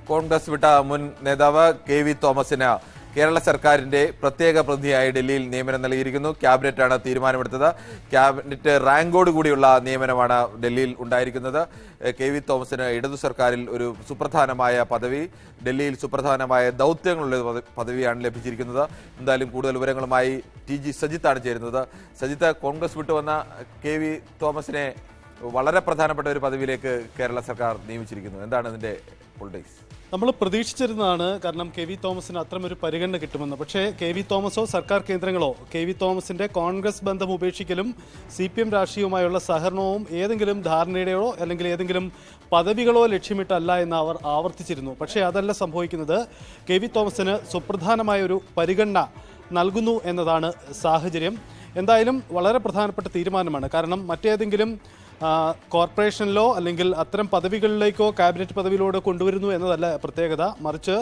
കോൺഗ്രസ് വിട്ട മുൻ നേതാവ് KV തോമസിന് കേരള സർക്കാരിന്റെ പ്രത്യേക പ്രതിനിധിയായി ഡൽഹിയിൽ നിയമനം നൽകിയിരിക്കുന്നു. ക്യാബിനറ്റാണ് തീരുമാനമെടുത്തത്. ക്യാബിനറ്റ് റാങ്കോട് കൂടിയുള്ള നിയമനമാണ് ഡൽഹിയിൽ ഉണ്ടായിരിക്കുന്നത്. KV തോമസിന് ഇടതു സർക്കാരിൽ ഒരു സുപ്രധാനമായ പദവി, ഡൽഹിയിൽ സുപ്രധാനമായ ദൗത്യങ്ങളുള്ള പദവിയാണ് ലഭിച്ചിരിക്കുന്നത്. എന്തായാലും കൂടുതൽ വിവരങ്ങളുമായി TG സജിത്താണ് ചേരുന്നത്. സജിത്ത്, കോൺഗ്രസ് വിട്ടുവന്ന KV തോമസിനെ വളരെ പ്രധാനപ്പെട്ട ഒരു പദവിയിലേക്ക് കേരള സർക്കാർ നിയമിച്ചിരിക്കുന്നു. എന്താണ് ഇതിന്റെ പൊളിറ്റിക്സ്? നമ്മൾ പ്രതീക്ഷിച്ചിരുന്നതാണ്, കാരണം KV തോമസിന് അത്തരമൊരു പരിഗണന കിട്ടുമെന്ന്. പക്ഷേ KV തോമസോ സർക്കാർ കേന്ദ്രങ്ങളോ KV തോമസിന്റെ കോൺഗ്രസ് ബന്ധം ഉപേക്ഷിക്കലും CPM രാഷ്ട്രീയവുമായുള്ള സഹകരണവും ഏതെങ്കിലും ധാരണയുടെയോ അല്ലെങ്കിൽ ഏതെങ്കിലും പദവികളോ ലക്ഷ്യമിട്ടല്ല എന്ന് അവർ ആവർത്തിച്ചിരുന്നു. പക്ഷേ അതല്ല സംഭവിക്കുന്നത്. KV തോമസിന് സുപ്രധാനമായ ഒരു പരിഗണന നൽകുന്നു എന്നതാണ് സാഹചര്യം. എന്തായാലും വളരെ പ്രധാനപ്പെട്ട തീരുമാനമാണ്. കാരണം മറ്റേതെങ്കിലും കോർപ്പറേഷനിലോ അല്ലെങ്കിൽ അത്തരം പദവികളിലേക്കോ ക്യാബിനറ്റ് പദവിയിലൂടെ കൊണ്ടുവരുന്നു എന്നതല്ല പ്രത്യേകത. മറിച്ച്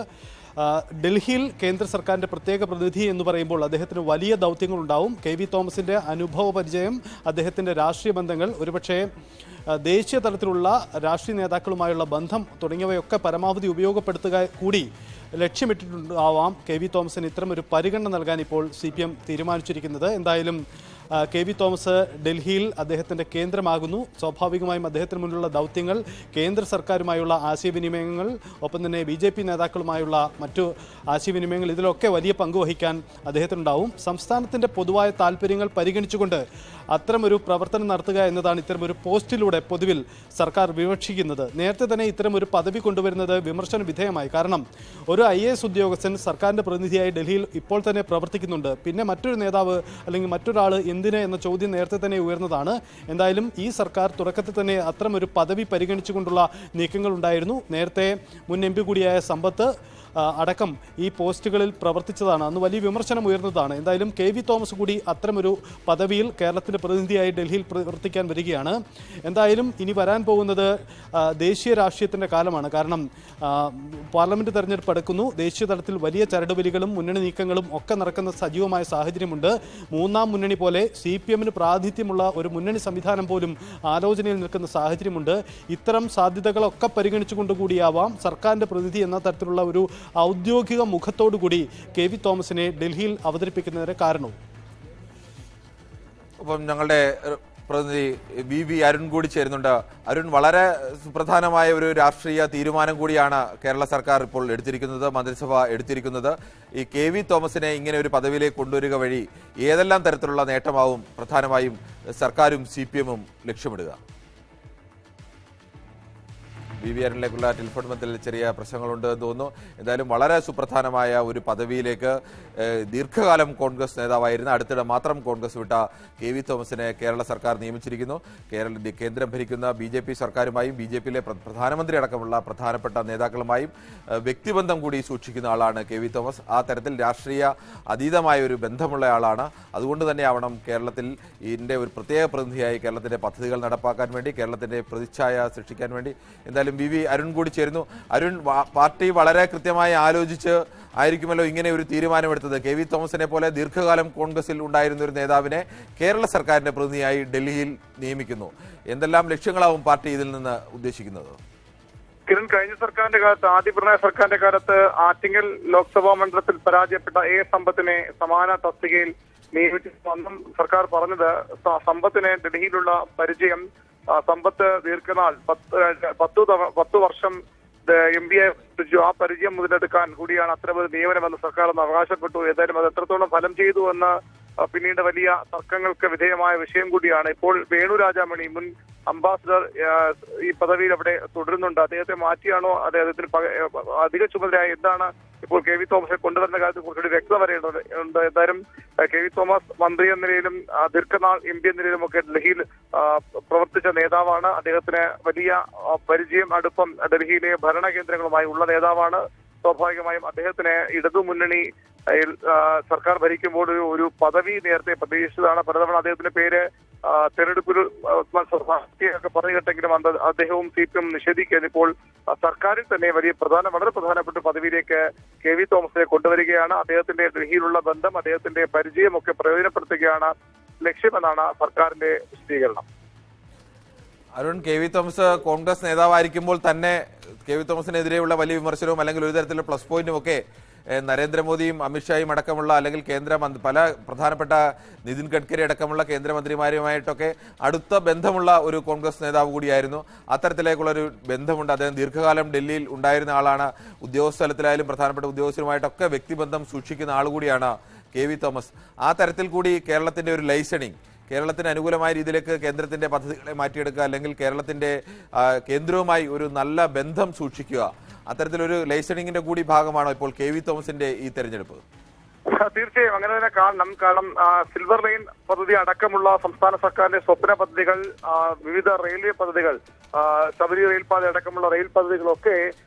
ഡൽഹിയിൽ കേന്ദ്ര സർക്കാരിൻ്റെ പ്രത്യേക പ്രതിനിധി എന്ന് പറയുമ്പോൾ അദ്ദേഹത്തിന് വലിയ ദൗത്യങ്ങളുണ്ടാവും. KV തോമസിൻ്റെ അനുഭവ പരിചയം, അദ്ദേഹത്തിൻ്റെ രാഷ്ട്രീയ ബന്ധങ്ങൾ, ഒരുപക്ഷേ ദേശീയ തലത്തിലുള്ള രാഷ്ട്രീയ നേതാക്കളുമായുള്ള ബന്ധം തുടങ്ങിയവയൊക്കെ പരമാവധി ഉപയോഗപ്പെടുത്തുക കൂടി ലക്ഷ്യമിട്ടിട്ടുണ്ടാവാം KV തോമസിന് ഇത്തരമൊരു പരിഗണന നൽകാൻ ഇപ്പോൾ CPM തീരുമാനിച്ചിരിക്കുന്നത്. എന്തായാലും KV തോമസ് ഡൽഹിയിൽ അദ്ദേഹത്തിൻ്റെ കേന്ദ്രമാകുന്നു. സ്വാഭാവികമായും അദ്ദേഹത്തിന് മുന്നിലുള്ള ദൗത്യങ്ങൾ, കേന്ദ്ര സർക്കാരുമായുള്ള ആശയവിനിമയങ്ങൾ, ഒപ്പം തന്നെ BJP നേതാക്കളുമായുള്ള മറ്റു ആശയവിനിമയങ്ങൾ, ഇതിലൊക്കെ വലിയ പങ്ക് വഹിക്കാൻ അദ്ദേഹത്തിനുണ്ടാവും. സംസ്ഥാനത്തിൻ്റെ പൊതുവായ താല്പര്യങ്ങൾ പരിഗണിച്ചുകൊണ്ട് അത്തരമൊരു പ്രവർത്തനം നടത്തുക എന്നതാണ് ഇത്തരമൊരു പോസ്റ്റിലൂടെ പൊതുവിൽ സർക്കാർ വിവക്ഷിക്കുന്നത്. നേരത്തെ തന്നെ ഇത്തരമൊരു പദവി കൊണ്ടുവരുന്നത് വിമർശന വിധേയമായി. കാരണം ഒരു IAS ഉദ്യോഗസ്ഥൻ സർക്കാരിൻ്റെ പ്രതിനിധിയായി ഡൽഹിയിൽ ഇപ്പോൾ തന്നെ പ്രവർത്തിക്കുന്നുണ്ട്. പിന്നെ മറ്റൊരു നേതാവ് അല്ലെങ്കിൽ മറ്റൊരാൾ എന്തിന് എന്ന ചോദ്യം നേരത്തെ തന്നെ ഉയർന്നതാണ്. എന്തായാലും ഈ സർക്കാർ തുടക്കത്തിൽ തന്നെ അത്തരമൊരു പദവി പരിഗണിച്ചുകൊണ്ടുള്ള നീക്കങ്ങൾ ഉണ്ടായിരുന്നു. നേരത്തെ മുൻ MP കൂടിയായ സമ്പത്ത് അടക്കം ഈ പോസ്റ്റുകളിൽ പ്രവർത്തിച്ചതാണ്. അന്ന് വലിയ വിമർശനം ഉയർന്നതാണ്. എന്തായാലും KV തോമസ് കൂടി അത്തരമൊരു പദവിയിൽ കേരളത്തിൻ്റെ പ്രതിനിധിയായി ഡൽഹിയിൽ പ്രവർത്തിക്കാൻ വരികയാണ്. എന്തായാലും ഇനി വരാൻ പോകുന്നത് ദേശീയ രാഷ്ട്രീയത്തിൻ്റെ കാലമാണ്. കാരണം പാർലമെൻറ്റ് തെരഞ്ഞെടുപ്പ് അടുക്കുന്നു. ദേശീയ തലത്തിൽ വലിയ ചരടുവലികളും മുന്നണി നീക്കങ്ങളും ഒക്കെ നടക്കുന്ന സജീവമായ സാഹചര്യമുണ്ട്. മൂന്നാം മുന്നണി പോലെ CPMന് പ്രാതിനിധ്യമുള്ള ഒരു മുന്നണി സംവിധാനം പോലും ആലോചനയിൽ നിൽക്കുന്ന സാഹചര്യമുണ്ട്. ഇത്തരം സാധ്യതകളൊക്കെ പരിഗണിച്ചുകൊണ്ടുകൂടിയാവാം സർക്കാരിൻ്റെ പ്രതിനിധി എന്ന തരത്തിലുള്ള ഒരു ഔദ്യോഗിക മുഖത്തോടുകൂടി KV തോമസിനെ ഡൽഹിയിൽ അവതരിപ്പിക്കുന്നതിന് കാരണവും. അപ്പം ഞങ്ങളുടെ പ്രതിനിധി VV അരുൺ കൂടി ചേരുന്നുണ്ട്. അരുൺ, വളരെ സുപ്രധാനമായ ഒരു രാഷ്ട്രീയ തീരുമാനം കൂടിയാണ് കേരള സർക്കാർ ഇപ്പോൾ എടുത്തിരിക്കുന്നത്, മന്ത്രിസഭ എടുത്തിരിക്കുന്നത്. ഈ KV തോമസിനെ ഇങ്ങനെ ഒരു പദവിയിലേക്ക് കൊണ്ടുവരിക വഴി ഏതെല്ലാം തരത്തിലുള്ള നേട്ടമാവും പ്രധാനമായും സർക്കാരും CPMഉം ലക്ഷ്യമിടുക? VV അരുണിലേക്കുള്ള ടെലിഫോൺ ബന്ധത്തിൽ ചെറിയ പ്രശ്നങ്ങളുണ്ട് എന്ന് തോന്നുന്നു. എന്തായാലും വളരെ സുപ്രധാനമായ ഒരു പദവിയിലേക്ക് ദീർഘകാലം കോൺഗ്രസ് നേതാവായിരുന്ന, അടുത്തിടെ മാത്രം കോൺഗ്രസ് വിട്ട KV തോമസിനെ കേരള സർക്കാർ നിയമിച്ചിരിക്കുന്നു. കേന്ദ്രം ഭരിക്കുന്ന BJP സർക്കാരുമായും BJPയിലെ പ്രധാനമന്ത്രി അടക്കമുള്ള പ്രധാനപ്പെട്ട നേതാക്കളുമായും വ്യക്തിബന്ധം കൂടി സൂക്ഷിക്കുന്ന ആളാണ് KV തോമസ്. ആ തരത്തിൽ രാഷ്ട്രീയ അതീതമായ ഒരു ബന്ധമുള്ള ആളാണ്. അതുകൊണ്ട് തന്നെയാവണം കേരളത്തിൽ ഇതിൻ്റെ ഒരു പ്രത്യേക പ്രതിനിധിയായി കേരളത്തിൻ്റെ പദ്ധതികൾ നടപ്പാക്കാൻ വേണ്ടി, കേരളത്തിൻ്റെ പ്രതിച്ഛായ സൃഷ്ടിക്കാൻ വേണ്ടി. എന്തായാലും VV അരുൺ കൂടി ചേരുന്നു. അരുൺ, പാർട്ടി വളരെ കൃത്യമായി ആലോചിച്ച് ആയിരിക്കുമല്ലോ ഇങ്ങനെ ഒരു തീരുമാനമെടുത്തത്. KV തോമസിനെ പോലെ ദീർഘകാലം കോൺഗ്രസിൽ ഉണ്ടായിരുന്ന ഒരു നേതാവിനെ കേരള സർക്കാരിന്റെ പ്രതിനിധിയായി ഡൽഹിയിൽ നിയമിക്കുന്നു. എന്തെല്ലാം ലക്ഷ്യങ്ങളാവും പാർട്ടി ഇതിൽ നിന്ന് ഉദ്ദേശിക്കുന്നത്? കിരൺ, കഴിഞ്ഞ സർക്കാരിന്റെ കാലത്ത്, ആദ്യ പിണറായി സർക്കാരിന്റെ കാലത്ത് ആറ്റിങ്ങൽ ലോക്സഭാ മണ്ഡലത്തിൽ പരാജയപ്പെട്ട സമ്പത്തിനെ സമാന തസ്തികയിൽ നിയമിച്ചു. അന്നും സർക്കാർ പറഞ്ഞത് സമ്പത്തിന് ഡൽഹിയിലുള്ള പരിചയം, സമ്പത്ത് ദീർഘനാൾ 10 വർഷം MP ആ പരിചയം മുതലെടുക്കാൻ കൂടിയാണ് അത്തരമൊരു നിയമനമെന്ന് സർക്കാർ ഒന്ന് അവകാശപ്പെട്ടു. ഏതായാലും അത് എത്രത്തോളം ഫലം ചെയ്തു എന്ന് പിന്നീട് വലിയ തർക്കങ്ങൾക്ക് വിധേയമായ വിഷയം കൂടിയാണ്. ഇപ്പോൾ വേണു രാജാമണി, മുൻ അംബാസിഡർ, ഈ പദവിയിൽ അവിടെ തുടരുന്നുണ്ട്. അദ്ദേഹത്തെ മാറ്റിയാണോ അദ്ദേഹത്തിന് അധിക ചുമതലയായി എന്താണ് ഇപ്പോൾ KV തോമസിനെ കൊണ്ടുവരുന്ന കാര്യത്തിൽ കുറച്ചുകൂടി വ്യക്തത വരേണ്ടതുണ്ട്. എന്തായാലും KV തോമസ് മന്ത്രി എന്ന നിലയിലും ദീർഘനാൾ MP എന്ന നിലയിലും ഒക്കെ ഡൽഹിയിൽ പ്രവർത്തിച്ച നേതാവാണ്. അദ്ദേഹത്തിന് വലിയ പരിചയം, അടുപ്പം ഡൽഹിയിലെ ഭരണകേന്ദ്രങ്ങളുമായി ഉള്ള നേതാവാണ്. സ്വാഭാവികമായും അദ്ദേഹത്തിന് ഇടതുമുന്നണി സർക്കാർ ഭരിക്കുമ്പോൾ ഒരു പദവി നേരത്തെ പ്രതീക്ഷിച്ചതാണ്. പലതവണ അദ്ദേഹത്തിന്റെ പേര് തെരഞ്ഞെടുപ്പിൽ ഒക്കെ പറഞ്ഞു കേട്ടെങ്കിലും അദ്ദേഹവും CPM നിഷേധിക്കുകയാണ്. ഇപ്പോൾ സർക്കാരിൽ തന്നെ വളരെ പ്രധാനപ്പെട്ട പദവിയിലേക്ക് KV തോമസിനെ കൊണ്ടുവരികയാണ്. അദ്ദേഹത്തിന്റെ ഡൽഹിയിലുള്ള ബന്ധം, അദ്ദേഹത്തിന്റെ പരിചയമൊക്കെ പ്രയോജനപ്പെടുത്തുകയാണ് ലക്ഷ്യമെന്നാണ് സർക്കാരിന്റെ വിശദീകരണം. അരുൺ, കെ വി തോമസ് കോൺഗ്രസ് നേതാവായിരിക്കുമ്പോൾ തന്നെ കെ വി തോമസിനെതിരെയുള്ള വലിയ വിമർശനവും അല്ലെങ്കിൽ ഒരു തരത്തിലുള്ള പ്ലസ് പോയിന്റും ഒക്കെ നരേന്ദ്രമോദിയും അമിത്ഷായും അടക്കമുള്ള അല്ലെങ്കിൽ പല പ്രധാനപ്പെട്ട നിതിൻ ഗഡ്കരി അടക്കമുള്ള കേന്ദ്രമന്ത്രിമാരുമായിട്ടൊക്കെ അടുത്ത ബന്ധമുള്ള ഒരു കോൺഗ്രസ് നേതാവ് കൂടിയായിരുന്നു. അത്തരത്തിലേക്കുള്ള ഒരു ബന്ധമുണ്ട്. അദ്ദേഹം ദീർഘകാലം ഡൽഹിയിൽ ഉണ്ടായിരുന്ന ആളാണ്. ഉദ്യോഗസ്ഥ തലത്തിലായാലും പ്രധാനപ്പെട്ട ഉദ്യോഗസ്ഥരുമായിട്ടൊക്കെ വ്യക്തിബന്ധം സൂക്ഷിക്കുന്ന ആൾ കൂടിയാണ് കെ വി തോമസ്. ആ തരത്തിൽ കൂടി കേരളത്തിന്റെ ഒരു ലൈസണിങ്, കേരളത്തിന് അനുകൂലമായ രീതിയിലേക്ക് കേന്ദ്രത്തിന്റെ പദ്ധതികളെ മാറ്റിയെടുക്കുക, അല്ലെങ്കിൽ കേന്ദ്രവുമായി ഒരു നല്ല ബന്ധം സൂക്ഷിക്കുക, അത്തരത്തിലൊരു ലൈസണിങ്ങിന്റെ കൂടി ഭാഗമാണോ ഇപ്പോൾ കെ വി തോമസിന്റെ ഈ തെരഞ്ഞെടുപ്പ്? തീർച്ചയായും അങ്ങനെ തന്നെ കാരണം സിൽവർ ലൈൻ പദ്ധതി അടക്കമുള്ള സംസ്ഥാന സർക്കാരിന്റെ സ്വപ്ന പദ്ധതികൾ, വിവിധ റെയിൽവേ പദ്ധതികൾ, ശബരി റെയിൽപാത അടക്കമുള്ള റെയിൽ പദ്ധതികളൊക്കെ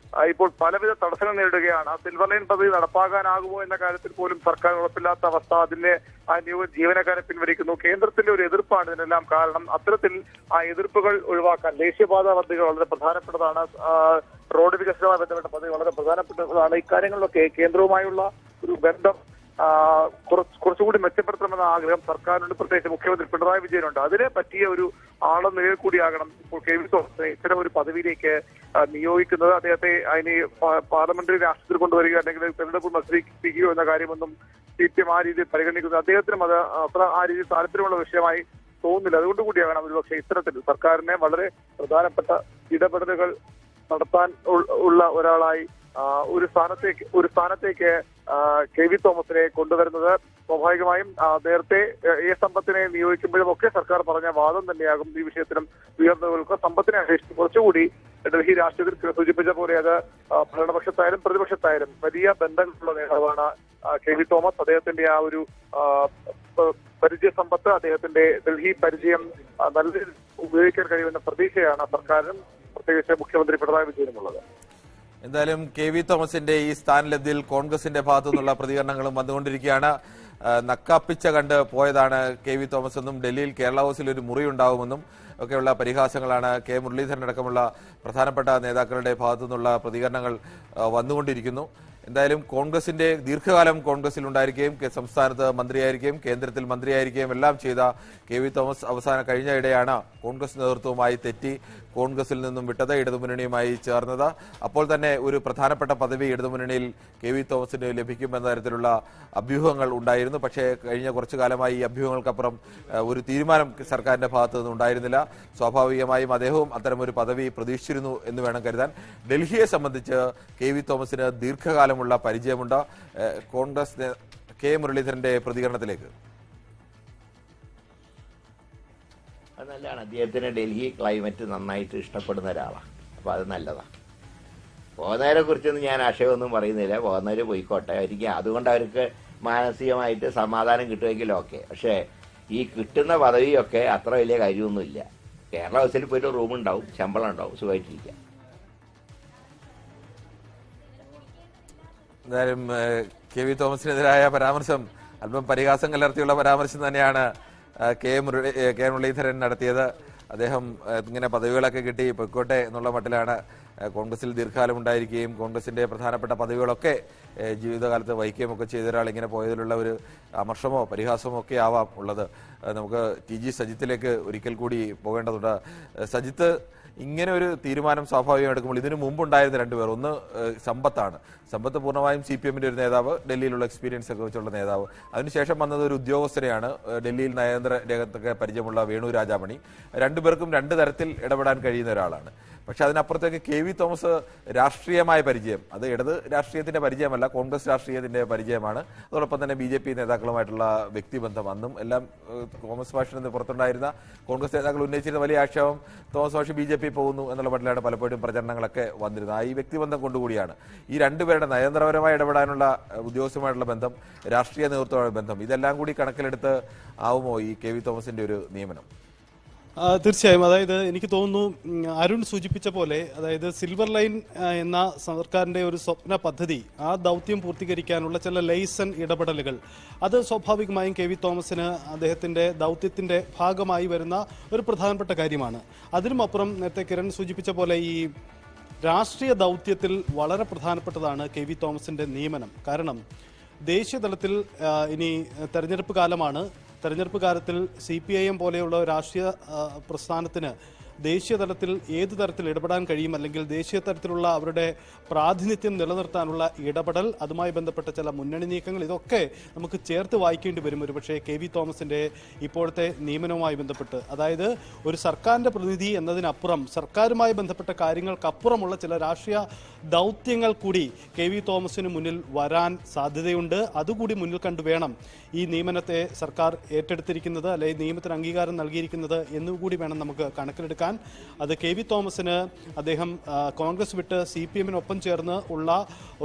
ഇപ്പോൾ പലവിധ തടസ്സങ്ങൾ നേരിടുകയാണ്. സിൽവർ ലൈൻ പദ്ധതി നടപ്പാക്കാനാകുമോ എന്ന കാര്യത്തിൽ പോലും സർക്കാർ ഉറപ്പില്ലാത്ത അവസ്ഥ. അതിന്റെ ജീവനക്കാരെ പിൻവലിക്കുന്നു. കേന്ദ്രത്തിന്റെ ഒരു എതിർപ്പാണ് ഇതിനെല്ലാം കാരണം. അത്തരത്തിൽ ആ എതിർപ്പുകൾ ഒഴിവാക്കാൻ ദേശീയപാത പദ്ധതികൾ വളരെ പ്രധാനപ്പെട്ടതാണ്. റോഡ് വികസനവുമായി ബന്ധപ്പെട്ട പദ്ധതി വളരെ പ്രധാനപ്പെട്ടതാണ്. ഇക്കാര്യങ്ങളിലൊക്കെ കേന്ദ്രവുമായുള്ള ഒരു ബന്ധം കുറച്ചുകൂടി മെച്ചപ്പെടുത്തണമെന്ന ആഗ്രഹം സർക്കാരിനുണ്ട്. പ്രത്യേകിച്ച് മുഖ്യമന്ത്രി പിണറായി വിജയനുണ്ട്. അതിനെ പറ്റിയ ഒരു ആളെ നിലയിൽ കൂടിയാകണം ഇപ്പോൾ കെ വി തോമസിനെ ഇത്തരം ഒരു പദവിയിലേക്ക് നിയോഗിക്കുന്നത്. അദ്ദേഹത്തെ അതിന് പാർലമെന്ററി രാഷ്ട്രീയത്തിൽ കൊണ്ടുവരിക അല്ലെങ്കിൽ തെരഞ്ഞെടുപ്പ് മത്സരിപ്പിക്കുകയോ എന്ന കാര്യമൊന്നും CPM ആ രീതിയിൽ പരിഗണിക്കുന്നത് അദ്ദേഹത്തിനും അത് അത്ര ആ രീതിയിൽ താല്പര്യമുള്ള വിഷയമായി തോന്നുന്നില്ല. അതുകൊണ്ട് കൂടിയാകണം ഒരുപക്ഷെ ഇത്തരത്തിൽ സർക്കാരിനെ വളരെ പ്രധാനപ്പെട്ട ഇടപെടലുകൾ നടത്താൻ ഉള്ള ഒരാളായി ഒരു സ്ഥാനത്തേക്ക് കെ വി തോമസിനെ കൊണ്ടുവരുന്നത്. സ്വാഭാവികമായും നേരത്തെ സമ്പത്തിനെ നിയോഗിക്കുമ്പോഴും ഒക്കെ സർക്കാർ പറഞ്ഞ വാദം തന്നെയാകും ഈ വിഷയത്തിലും ഉയർന്നു നിൽക്കുക. സമ്പത്തിനെ അപേക്ഷിച്ച് കുറച്ചുകൂടി ഡൽഹി രാഷ്ട്രീയത്തിൽ സൂചിപ്പിച്ച പോലെ അത് ഭരണപക്ഷത്തായാലും പ്രതിപക്ഷത്തായാലും വലിയ ബന്ധങ്ങളുള്ള നേതാവാണ് കെ വി തോമസ്. അദ്ദേഹത്തിന്റെ ആ ഒരു പരിചയ സമ്പത്ത്, അദ്ദേഹത്തിന്റെ ഡൽഹി പരിചയം നല്ല രീതിയിൽ ഉപയോഗിക്കാൻ കഴിയുമെന്ന പ്രതീക്ഷയാണ് സർക്കാരിനും പ്രത്യേകിച്ച് മുഖ്യമന്ത്രി പിണറായി വിജയനുമുള്ളത്. എന്തായാലും കെ വി തോമസിന്റെ ഈ സ്ഥാനലബ്ധിയിൽ കോൺഗ്രസിന്റെ ഭാഗത്തു നിന്നുള്ള പ്രതികരണങ്ങളും വന്നുകൊണ്ടിരിക്കുകയാണ്. നക്കാപ്പിച്ച കണ്ട് പോയതാണ് കെ വി തോമസ് എന്നും ഡൽഹിയിൽ കേരള ഹൗസിൽ ഒരു മുറി ഉണ്ടാവുമെന്നും ഒക്കെയുള്ള പരിഹാസങ്ങളാണ് കെ മുരളീധരൻ അടക്കമുള്ള പ്രധാനപ്പെട്ട നേതാക്കളുടെ ഭാഗത്തു നിന്നുള്ള പ്രതികരണങ്ങൾ വന്നുകൊണ്ടിരിക്കുന്നു. എന്തായാലും കോൺഗ്രസിന്റെ ദീർഘകാലം കോൺഗ്രസിൽ ഉണ്ടായിരിക്കുകയും സംസ്ഥാനത്ത് മന്ത്രിയായിരിക്കുകയും കേന്ദ്രത്തിൽ മന്ത്രിയായിരിക്കുകയും എല്ലാം ചെയ്ത കെ വി തോമസ് കഴിഞ്ഞ ഇടെയാണ് കോൺഗ്രസ് നേതൃത്വവുമായി തെറ്റി കോൺഗ്രസിൽ നിന്നും വിട്ടത്, ഇടതുമുന്നണിയുമായി ചേർന്നത്. അപ്പോൾ തന്നെ ഒരു പ്രധാനപ്പെട്ട പദവി ഇടതുമുന്നണിയിൽ കെ വി തോമസിന് ലഭിക്കുമെന്ന തരത്തിലുള്ള അഭ്യൂഹങ്ങൾ ഉണ്ടായിരുന്നു. പക്ഷേ കഴിഞ്ഞ കുറച്ചു കാലമായി ഈ അഭ്യൂഹങ്ങൾക്കപ്പുറം ഒരു തീരുമാനം സർക്കാരിന്റെ ഭാഗത്തു നിന്ന് ഉണ്ടായിരുന്നില്ല. സ്വാഭാവികമായും അദ്ദേഹവും അത്തരമൊരു പദവി പ്രതീക്ഷിച്ചിരുന്നു എന്ന് വേണം കരുതാൻ. ഡൽഹിയെ സംബന്ധിച്ച് കെ വി തോമസിന് ദീർഘകാലമുള്ള പരിചയമുണ്ട്. കോൺഗ്രസ് കെ മുരളീധരന്റെ പ്രതികരണത്തിലേക്ക്. അത് നല്ലതാണ്. അദ്ദേഹത്തിന് ഡൽഹി ക്ലൈമറ്റ് നന്നായിട്ട് ഇഷ്ടപ്പെടുന്ന ഒരാളാണ്. അപ്പോൾ അത് നല്ലതാണ്. പോകുന്നവരെ കുറിച്ചൊന്നും ഞാൻ ആശയമൊന്നും പറയുന്നില്ല. പോകുന്നവർ പോയിക്കോട്ടെ. അതുകൊണ്ട് അവർക്ക് മാനസികമായിട്ട് സമാധാനം കിട്ടുമെങ്കിൽ ഓക്കെ. പക്ഷേ ഈ കിട്ടുന്ന പദവിയൊക്കെ അത്ര വലിയ കാര്യമൊന്നുമില്ല. കേരള ഹൗസിൽ പോയിട്ട് റൂമുണ്ടാവും, ശമ്പളം ഉണ്ടാവും, സുഖമായിട്ടിരിക്കാം. എന്തായാലും കെ വി തോമസിനെതിരായ പരാമർശം അല്പം പരിഹാസം കലർത്തിയുള്ള പരാമർശം തന്നെയാണ് കെ മുരളീധരൻ നടത്തിയത്. അദ്ദേഹം ഇങ്ങനെ പദവികളൊക്കെ കിട്ടി പൊയ്ക്കോട്ടെ എന്നുള്ള മട്ടിലാണ് കോൺഗ്രസിൽ ദീർഘകാലം ഉണ്ടായിരിക്കുകയും കോൺഗ്രസിന്റെ പ്രധാനപ്പെട്ട പദവികളൊക്കെ ജീവിതകാലത്ത് വഹിക്കുകയും ഒക്കെ ചെയ്ത ഒരാൾ ഇങ്ങനെ പോയതിലുള്ള ഒരു അമർഷമോ പരിഹാസമോ ഒക്കെ ആവാം ഉള്ളത്. നമുക്ക് TG സജിത്തിലേക്ക് ഒരിക്കൽ കൂടി പോകേണ്ടതുണ്ട്. സജിത്ത്, ഇങ്ങനെ ഒരു തീരുമാനം സ്വാഭാവികം എടുക്കുമ്പോൾ ഇതിനു മുമ്പുണ്ടായിരുന്ന രണ്ടുപേർ, ഒന്ന് സമ്പത്താണ്. സമ്പത്ത് പൂർണ്ണമായും CPMന്റെ ഒരു നേതാവ്, ഡൽഹിയിലുള്ള എക്സ്പീരിയൻസ് ഒക്കെ വെച്ചുള്ള നേതാവ്. അതിനുശേഷം വന്നത് ഒരു ഉദ്യോഗസ്ഥരെയാണ്, ഡൽഹിയിൽ നയതന്ത്ര രംഗത്തൊക്കെ പരിചയമുള്ള വേണു രാജാമണി. രണ്ടുപേർക്കും രണ്ട് തരത്തിൽ ഇടപെടാൻ കഴിയുന്ന ഒരാളാണ്. പക്ഷെ അതിനപ്പുറത്തേക്ക് കെ വി തോമസ് രാഷ്ട്രീയമായ പരിചയം, അത് ഇടത് രാഷ്ട്രീയത്തിന്റെ പരിചയമല്ല, കോൺഗ്രസ് രാഷ്ട്രീയത്തിന്റെ പരിചയമാണ്. അതോടൊപ്പം തന്നെ BJP നേതാക്കളുമായിട്ടുള്ള വ്യക്തിബന്ധം. അന്നും എല്ലാം തോമസ് മാഷിന് പുറത്തുണ്ടായിരുന്ന കോൺഗ്രസ് നേതാക്കൾ ഉന്നയിച്ചിരുന്ന വലിയ ആക്ഷേപം തോമസ് മാഷ് BJP പോകുന്നു എന്നുള്ള മട്ടിലാണ് പലപ്പോഴും പ്രചരണങ്ങളൊക്കെ വന്നിരുന്നത്. ഈ വ്യക്തിബന്ധം കൊണ്ടുകൂടിയാണ് ഈ രണ്ടുപേരുടെ നയതന്ത്രപരമായി ഇടപെടാനുള്ള ഉദ്യോഗസ്ഥരുമായിട്ടുള്ള ബന്ധം, രാഷ്ട്രീയ നേതൃത്വമായുള്ള ബന്ധം, ഇതെല്ലാം കൂടി കണക്കിലെടുത്ത് ആവുമോ ഈ കെ വി തോമസിന്റെ ഒരു നിയമനം? തീർച്ചയായും. അതായത് എനിക്ക് തോന്നുന്നു അരുൺ സൂചിപ്പിച്ച പോലെ, അതായത് സിൽവർ ലൈൻ എന്ന സർക്കാരിന്റെ ഒരു സ്വപ്ന പദ്ധതി, ആ ദൗത്യം പൂർത്തീകരിക്കാനുള്ള ചില ലൈസൺ ഇടപെടലുകൾ, അത് സ്വാഭാവികമായും കെ വി തോമസിന് അദ്ദേഹത്തിന്റെ ദൗത്യത്തിന്റെ ഭാഗമായി വരുന്ന ഒരു പ്രധാനപ്പെട്ട കാര്യമാണ്. അതിനുമപ്പുറം നേരത്തെ കിരൺ സൂചിപ്പിച്ച പോലെ ഈ രാഷ്ട്രീയ ദൗത്യത്തിൽ വളരെ പ്രധാനപ്പെട്ടതാണ് കെ വി തോമസിന്റെ നിയമനം. കാരണം ദേശീയ തലത്തിൽ ഇനി തെരഞ്ഞെടുപ്പ് കാലമാണ്. തെരഞ്ഞെടുപ്പ് കാലത്തിൽ CPIM പോലെയുള്ള രാഷ്ട്രീയ പ്രസ്ഥാനത്തിന് ദേശീയ തലത്തിൽ ഏത് തരത്തിൽ ഇടപെടാൻ കഴിയും, അല്ലെങ്കിൽ ദേശീയ തലത്തിലുള്ള അവരുടെ പ്രാതിനിധ്യം നിലനിർത്താനുള്ള ഇടപെടൽ, അതുമായി ബന്ധപ്പെട്ട ചില മുന്നണി നീക്കങ്ങൾ, ഇതൊക്കെ നമുക്ക് ചേർത്ത് വായിക്കേണ്ടി വരും ഒരുപക്ഷെ KV തോമസിന്റെ ഇപ്പോഴത്തെ നിയമനവുമായി ബന്ധപ്പെട്ട്. അതായത് ഒരു സർക്കാരിന്റെ പ്രതിനിധി എന്നതിനപ്പുറം സർക്കാരുമായി ബന്ധപ്പെട്ട കാര്യങ്ങൾക്കപ്പുറമുള്ള ചില രാഷ്ട്രീയ ദൗത്യങ്ങൾ കൂടി KV തോമസിന് മുന്നിൽ വരാൻ സാധ്യതയുണ്ട്. അതുകൂടി മുന്നിൽ കണ്ടു വേണം ഈ നിയമനത്തെ സർക്കാർ ഏറ്റെടുത്തിരിക്കുന്നത്, അല്ലെങ്കിൽ നിയമത്തിന് അംഗീകാരം നൽകിയിരിക്കുന്നത് എന്നുകൂടി വേണം നമുക്ക് കണക്കിലെടുക്കാൻ. അത് KV തോമസിന് അദ്ദേഹം കോൺഗ്രസ് വിട്ട് CPM-നൊപ്പം ചേർന്ന് ഉള്ള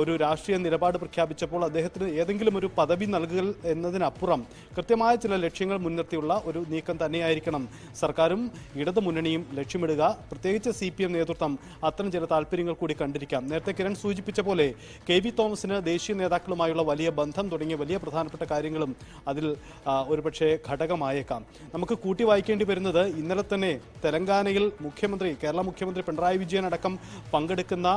ഒരു രാഷ്ട്രീയ നിലപാട് പ്രഖ്യാപിച്ചപ്പോൾ അദ്ദേഹത്തിന് ഏതെങ്കിലും ഒരു പദവി നൽകുക എന്നതിനപ്പുറം കൃത്യമായ ചില ലക്ഷ്യങ്ങൾ മുൻനിർത്തിയുള്ള ഒരു നീക്കം തന്നെയായിരിക്കണം സർക്കാരും ഇടതു മുന്നണിയും ലക്ഷ്യമിടുക. പ്രത്യേകിച്ച് CPM നേതൃത്വം അത്തരം ചില താല്പര്യങ്ങൾ കൂടി കണ്ടിരിക്കാം. നേരത്തെ കിരൺ സൂചിപ്പിച്ച പോലെ KV തോമസിന് ദേശീയ നേതാക്കളുമായുള്ള വലിയ ബന്ധം തുടങ്ങിയ വലിയ പ്രധാനപ്പെട്ട കാര്യങ്ങളും അതിൽ ഒരുപക്ഷെ ഘടകമായേക്കാം. നമുക്ക് കൂട്ടി വായിക്കേണ്ടി വരുന്നത് ഇന്നലെ തന്നെ തെലങ്കാനയിൽ കേരള മുഖ്യമന്ത്രി പിണറായി വിജയൻ അടക്കം പങ്കെടുക്കുന്ന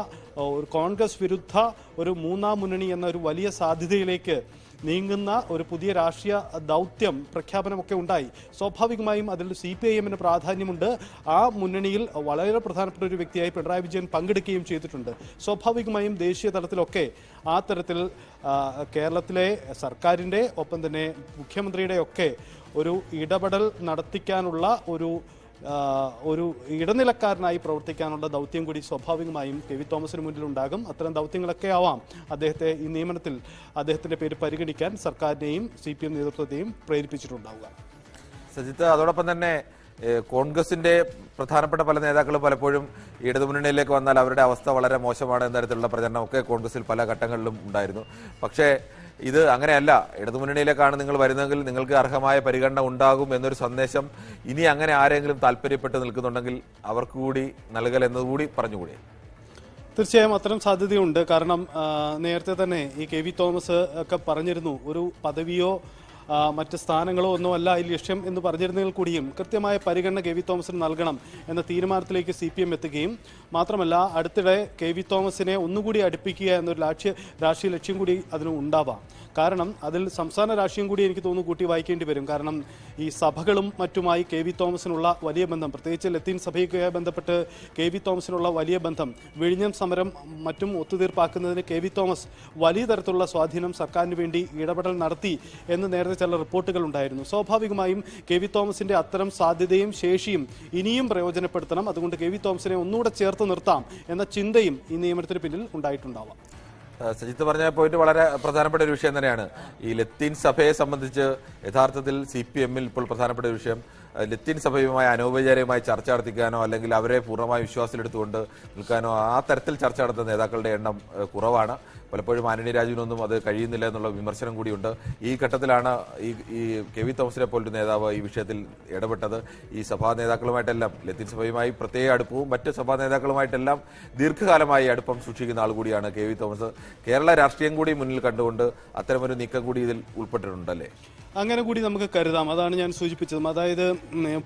ഒരു കോൺഗ്രസ് വിരുദ്ധ ഒരു മൂന്നാം മുന്നണി എന്ന ഒരു വലിയ സാധ്യതയിലേക്ക് നീങ്ങുന്ന ഒരു പുതിയ രാഷ്ട്രീയ ദൗത്യം പ്രഖ്യാപനമൊക്കെ ഉണ്ടായി. സ്വാഭാവികമായും അതിൽ CPIM-ന് പ്രാധാന്യമുണ്ട്. ആ മുന്നണിയിൽ വളരെ പ്രധാനപ്പെട്ട ഒരു വ്യക്തിയായി പിണറായി വിജയൻ പങ്കെടുക്കുകയും ചെയ്തിട്ടുണ്ട്. സ്വാഭാവികമായും ദേശീയ തലത്തിലൊക്കെ ആ തരത്തിൽ കേരളത്തിലെ സർക്കാരിൻ്റെ ഒപ്പം തന്നെ മുഖ്യമന്ത്രിയുടെ ഒക്കെ ഒരു ഇടപെടൽ നടത്തിക്കാനുള്ള ഒരു ഇടനിലക്കാരനായി പ്രവർത്തിക്കാനുള്ള ദൗത്യം കൂടി സ്വാഭാവികമായും KV തോമസിന് മുന്നിലുണ്ടാകും. അത്തരം ദൗത്യങ്ങളൊക്കെ ആവാം അദ്ദേഹത്തെ ഈ നിയമനത്തിൽ അദ്ദേഹത്തിന്റെ പേര് പരിഗണിക്കാൻ സർക്കാരിനെയും CPM നേതൃത്വത്തെയും പ്രേരിപ്പിച്ചിട്ടുണ്ടാവുക. സജിത്ത്, അതോടൊപ്പം തന്നെ കോൺഗ്രസിന്റെ പ്രധാനപ്പെട്ട പല നേതാക്കളും പലപ്പോഴും ഇടതുമുന്നണിയിലേക്ക് വന്നാൽ അവരുടെ അവസ്ഥ വളരെ മോശമാണ് എന്ന തരത്തിലുള്ള പ്രചരണമൊക്കെ കോൺഗ്രസിൽ പല ഘട്ടങ്ങളിലും ഉണ്ടായിരുന്നു. പക്ഷേ ഇത് അങ്ങനെയല്ല. ഇടതുമുന്നണിയിലേക്കാണ് നിങ്ങൾ വരുന്നതെങ്കിൽ നിങ്ങൾക്ക് അർഹമായ പരിഗണന ഉണ്ടാകും എന്നൊരു സന്ദേശം ഇനി അങ്ങനെ ആരെങ്കിലും താല്പര്യപ്പെട്ട് നിൽക്കുന്നുണ്ടെങ്കിൽ അവർക്ക് കൂടി നൽകൽ എന്നതുകൂടി പറഞ്ഞുകൂടി. തീർച്ചയായും അത്തരം സാധ്യതയുണ്ട്. കാരണം നേരത്തെ തന്നെ ഈ KV തോമസ് ഒക്കെ പറഞ്ഞിരുന്നു, ഒരു പദവിയോ മറ്റ് സ്ഥാനങ്ങളോ ഒന്നുമല്ല ഈ ലക്ഷ്യം എന്ന് പറഞ്ഞിരുന്നെങ്കിൽ കൂടിയും കൃത്യമായ പരിഗണന KV തോമസിന് നൽകണം എന്ന തീരുമാനത്തിലേക്ക് CPM എത്തുകയും മാത്രമല്ല അടുത്തിടെ KV തോമസിനെ ഒന്നുകൂടി അടുപ്പിക്കുക എന്നൊരു രാഷ്ട്രീയ ലക്ഷ്യം കൂടി അതിന് ഉണ്ടാവാം. കാരണം അതിൽ സംസ്ഥാന രാഷ്ട്രീയം കൂടി എനിക്ക് തോന്നുന്നു കൂട്ടി വായിക്കേണ്ടി വരും. കാരണം ഈ സഭകളും മറ്റുമായി KV തോമസിനുള്ള വലിയ ബന്ധം, പ്രത്യേകിച്ച് ലത്തീൻ സഭയുമായി ബന്ധപ്പെട്ട് KV തോമസിനുള്ള വലിയ ബന്ധം, വിഴിഞ്ഞം സമരം മറ്റും ഒത്തുതീർപ്പാക്കുന്നതിന് KV തോമസ് വലിയ തരത്തിലുള്ള സ്വാധീനം സർക്കാരിന് വേണ്ടി ഇടപെടൽ നടത്തി എന്ന് നേരത്തെ ചില റിപ്പോർട്ടുകൾ ഉണ്ടായിരുന്നു. സ്വാഭാവികമായും KV തോമസിന്റെ അത്തരം സാധ്യതയും ശേഷിയും ഇനിയും പ്രയോജനപ്പെടുത്തണം. അതുകൊണ്ട് KV തോമസിനെ ഒന്നുകൂടെ ചേർത്ത് നിർത്താം എന്ന ചിന്തയും ഈ നിയമനത്തിന് പിന്നിൽ ഉണ്ടായിട്ടുണ്ടാവാം. സജിത്ത് പറഞ്ഞ പോയിന്റ് വളരെ പ്രധാനപ്പെട്ട ഒരു വിഷയം തന്നെയാണ്. ഈ ലത്തീൻ സഭയെ സംബന്ധിച്ച് യഥാർത്ഥത്തിൽ CPM-ൽ ഇപ്പോൾ പ്രധാനപ്പെട്ട ഒരു വിഷയം ലത്തീൻ സഭയുമായി അനൗപചാരികമായി ചർച്ച നടത്തിക്കാനോ അല്ലെങ്കിൽ അവരെ പൂർണ്ണമായി വിശ്വാസത്തിലെടുത്തുകൊണ്ട് നിൽക്കാനോ ആ തരത്തിൽ ചർച്ച നടത്തുന്ന നേതാക്കളുടെ എണ്ണം കുറവാണ്. പലപ്പോഴും ആന്റണി രാജുവിനൊന്നും അത് കഴിയുന്നില്ല എന്നുള്ള വിമർശനം കൂടിയുണ്ട്. ഈ ഘട്ടത്തിലാണ് ഈ KV തോമസിനെ പോലൊരു നേതാവ് ഈ വിഷയത്തിൽ ഇടപെട്ടത്. ഈ സഭാ നേതാക്കളുമായിട്ടെല്ലാം ലത്തീൻ സഭയുമായി പ്രത്യേക അടുപ്പവും മറ്റ് സഭാ നേതാക്കളുമായിട്ടെല്ലാം ദീർഘകാലമായി അടുപ്പം സൂക്ഷിക്കുന്ന ആൾ കൂടിയാണ് KV തോമസ്. കേരള രാഷ്ട്രീയം കൂടി മുന്നിൽ കണ്ടുകൊണ്ട് അത്തരമൊരു നീക്കം കൂടി ഇതിൽ ഉൾപ്പെട്ടിട്ടുണ്ടല്ലേ? അങ്ങനെ കൂടി നമുക്ക് കരുതാം. അതാണ് ഞാൻ സൂചിപ്പിച്ചത്. അതായത്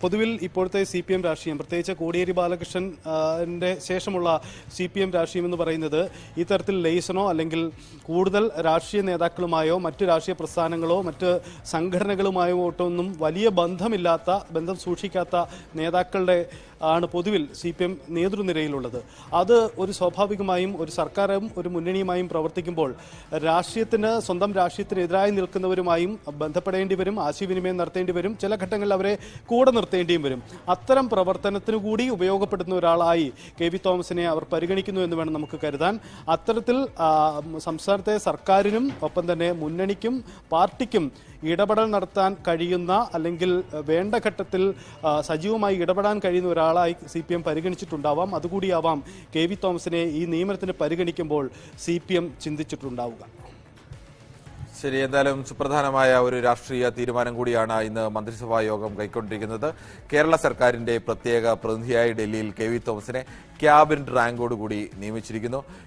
പൊതുവിൽ ഇപ്പോഴത്തെ CPM രാഷ്ട്രീയം, പ്രത്യേകിച്ച് കോടിയേരി ബാലകൃഷ്ണന്റെ ശേഷമുള്ള CPM രാഷ്ട്രീയം എന്ന് പറയുന്നത് ഈ തരത്തിൽ ലേസനോ അല്ലെങ്കിൽ കൂടുതൽ രാഷ്ട്രീയ നേതാക്കളുമായോ മറ്റ് രാഷ്ട്രീയ പ്രസ്ഥാനങ്ങളോ മറ്റ് സംഘടനകളുമായോ ഒട്ടൊന്നും വലിയ ബന്ധം സൂക്ഷിക്കാത്ത നേതാക്കളുടെ ആണ് പൊതുവിൽ CPM നേതൃനിരയിലുള്ളത്. അത് ഒരു സ്വാഭാവികമായും ഒരു സർക്കാരും ഒരു മുന്നണിയുമായും പ്രവർത്തിക്കുമ്പോൾ സ്വന്തം രാഷ്ട്രീയത്തിനെതിരായി നിൽക്കുന്നവരുമായും ബന്ധപ്പെടേണ്ടി വരും, ആശയവിനിമയം നടത്തേണ്ടി വരും, ചില ഘട്ടങ്ങളിൽ അവരെ കൂടെ നിർത്തേണ്ടിയും വരും. അത്തരം പ്രവർത്തനത്തിനു കൂടി ഉപയോഗപ്പെടുന്ന ഒരാളായി KV തോമസിനെ അവർ പരിഗണിക്കുന്നു എന്ന് വേണം നമുക്ക് കരുതാൻ. അത്തരത്തിൽ സംസ്ഥാനത്തെ സർക്കാരിനും ഒപ്പം തന്നെ മുന്നണിക്കും പാർട്ടിക്കും ഇടപെടൽ നടത്താൻ കഴിയുന്ന അല്ലെങ്കിൽ വേണ്ട ഘട്ടത്തിൽ സജീവമായി ഇടപെടാൻ കഴിയുന്ന ഒരാളായി CPM പരിഗണിച്ചിട്ടുണ്ടാവാം. അതുകൂടിയാവാം KV തോമസിനെ ഈ നിയമനത്തിന് പരിഗണിക്കുമ്പോൾ CPM ചിന്തിച്ചിട്ടുണ്ടാവുക. ശരി, എന്തായാലും സുപ്രധാനമായ ഒരു രാഷ്ട്രീയ തീരുമാനം കൂടിയാണ് ഇന്ന് മന്ത്രിസഭാ യോഗം കൈക്കൊണ്ടിരിക്കുന്നത്. കേരള സർക്കാരിന്റെ പ്രത്യേക പ്രതിനിധിയായി ഡൽഹിയിൽ KV തോമസിനെ ക്യാബിനറ്റ് റാങ്കോടുകൂടി നിയമിച്ചിരിക്കുന്നു.